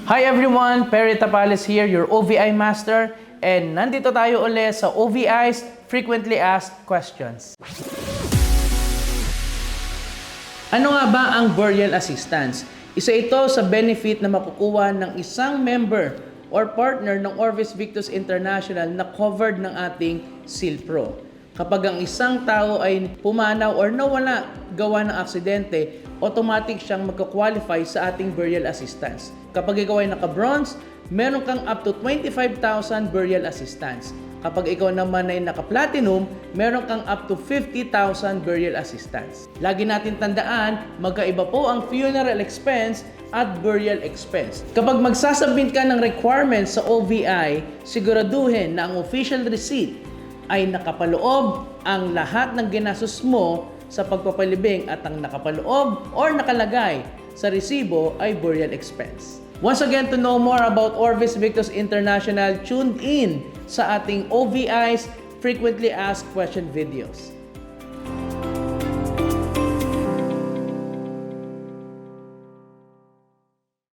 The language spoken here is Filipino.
Hi everyone! Perry Tapales here, your OVI Master. And nandito tayo ulit sa OVI's Frequently Asked Questions. Ano nga ba ang burial assistance? Isa ito sa benefit na makukuha ng isang member or partner ng Orvis Victus International na covered ng ating SealPro. Kapag ang isang tao ay pumanaw or nawala gawa ng aksidente, automatic siyang magka-qualify sa ating burial assistance. Kapag ikaw ay naka-bronze, meron kang up to 25,000 burial assistance. Kapag ikaw naman ay naka-platinum, meron kang up to 50,000 burial assistance. Lagi natin tandaan, magkaiba po ang funeral expense at burial expense. Kapag magsasubmit ka ng requirements sa OVI, siguraduhin na ang official receipt ay nakapaloob ang lahat ng ginastos mo sa pagpapalibing at ang nakapaloob or nakalagay sa resibo ay burial expense. Once again, to know more about Orvis Victus International, tuned in sa ating OVI's Frequently Asked Question videos.